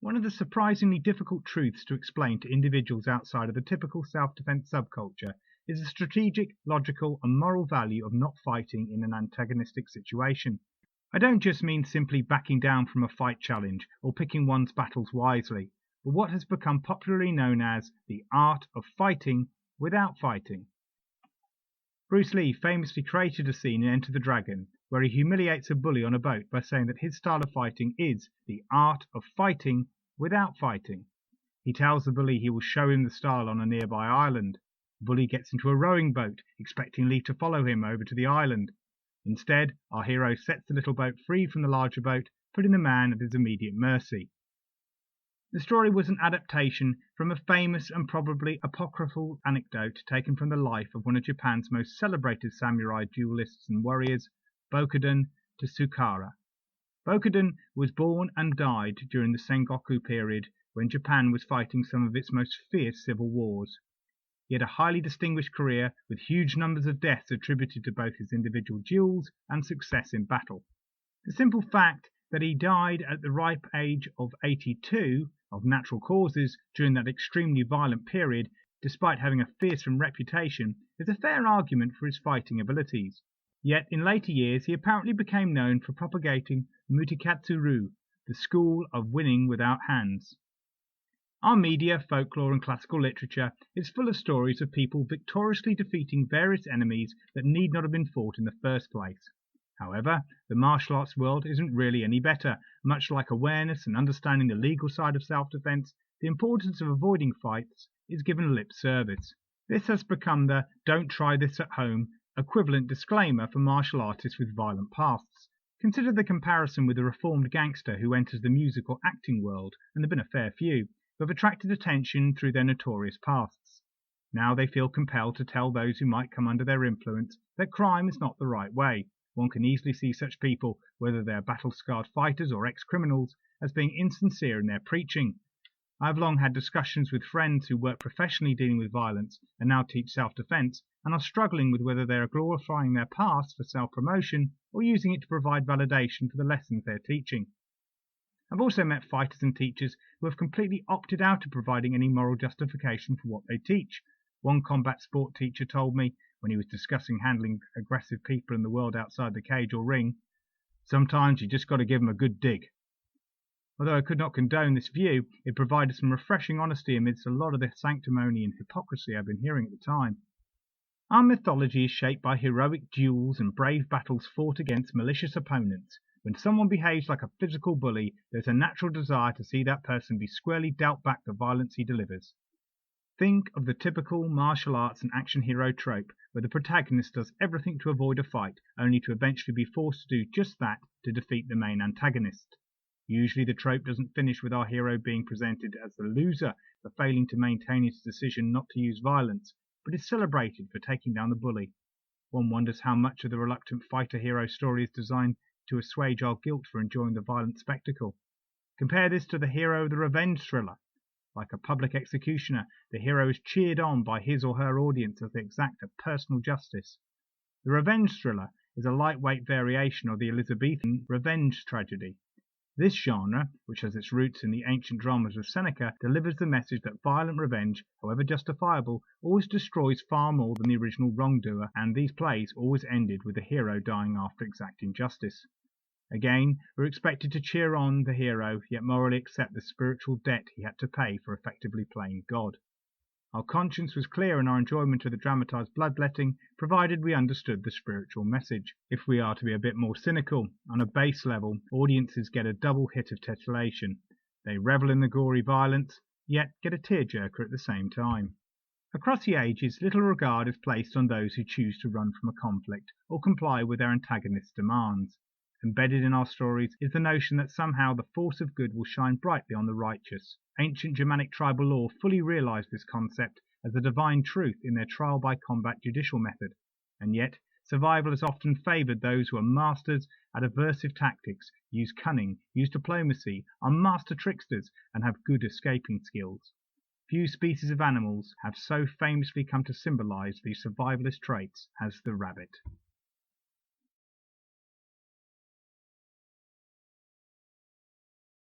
One of the surprisingly difficult truths to explain to individuals outside of the typical self-defense subculture is the strategic, logical, and moral value of not fighting in an antagonistic situation. I don't just mean simply backing down from a fight challenge or picking one's battles wisely, but what has become popularly known as the art of fighting without fighting. Bruce Lee famously created a scene in Enter the Dragon where he humiliates a bully on a boat by saying that his style of fighting is the art of fighting without fighting. He tells the bully he will show him the style on a nearby island. The bully gets into a rowing boat, expecting Lee to follow him over to the island. Instead, our hero sets the little boat free from the larger boat, putting the man at his immediate mercy. The story was an adaptation from a famous and probably apocryphal anecdote taken from the life of one of Japan's most celebrated samurai duelists and warriors, Bokuden Tsukara. Bokuden was born and died during the Sengoku period when Japan was fighting some of its most fierce civil wars. He had a highly distinguished career with huge numbers of deaths attributed to both his individual duels and success in battle. The simple fact that he died at the ripe age of 82 of natural causes during that extremely violent period, despite having a fearsome reputation, is a fair argument for his fighting abilities. Yet in later years he apparently became known for propagating Mutikatsu-ru, the school of winning without hands. Our media, folklore, and classical literature is full of stories of people victoriously defeating various enemies that need not have been fought in the first place. However, the martial arts world isn't really any better. Much like awareness and understanding the legal side of self-defense, the importance of avoiding fights is given lip service. This has become the "don't try this at home" equivalent disclaimer for martial artists with violent pasts. Consider the comparison with the reformed gangster who enters the music or acting world, and there have been a fair few, who have attracted attention through their notorious pasts. Now they feel compelled to tell those who might come under their influence that crime is not the right way. One can easily see such people, whether they are battle-scarred fighters or ex-criminals, as being insincere in their preaching. I have long had discussions with friends who work professionally dealing with violence and now teach self-defense, and are struggling with whether they are glorifying their past for self-promotion or using it to provide validation for the lessons they are teaching. I've also met fighters and teachers who have completely opted out of providing any moral justification for what they teach. One combat sport teacher told me, when he was discussing handling aggressive people in the world outside the cage or ring, "Sometimes you just got to give them a good dig." Although I could not condone this view, it provided some refreshing honesty amidst a lot of the sanctimony and hypocrisy I've been hearing at the time. Our mythology is shaped by heroic duels and brave battles fought against malicious opponents. When someone behaves like a physical bully, there's a natural desire to see that person be squarely dealt back the violence he delivers. Think of the typical martial arts and action hero trope, where the protagonist does everything to avoid a fight, only to eventually be forced to do just that to defeat the main antagonist. Usually the trope doesn't finish with our hero being presented as the loser for failing to maintain his decision not to use violence, but is celebrated for taking down the bully. One wonders how much of the reluctant fighter hero story is designed to assuage our guilt for enjoying the violent spectacle. Compare this to the hero of the revenge thriller. Like a public executioner, the hero is cheered on by his or her audience as they exact a personal justice. The revenge thriller is a lightweight variation of the Elizabethan revenge tragedy. This genre, which has its roots in the ancient dramas of Seneca, delivers the message that violent revenge, however justifiable, always destroys far more than the original wrongdoer, and these plays always ended with the hero dying after exacting justice. Again, we're expected to cheer on the hero, yet morally accept the spiritual debt he had to pay for effectively playing God. Our conscience was clear in our enjoyment of the dramatized bloodletting, provided we understood the spiritual message. If we are to be a bit more cynical, on a base level, audiences get a double hit of titillation. They revel in the gory violence, yet get a tearjerker at the same time. Across the ages, little regard is placed on those who choose to run from a conflict or comply with their antagonist's demands. Embedded in our stories is the notion that somehow the force of good will shine brightly on the righteous. Ancient Germanic tribal law fully realized this concept as a divine truth in their trial by combat judicial method, and yet survival has often favored those who are masters at aversive tactics, use cunning, use diplomacy, are master tricksters, and have good escaping skills. Few species of animals have so famously come to symbolize these survivalist traits as the rabbit.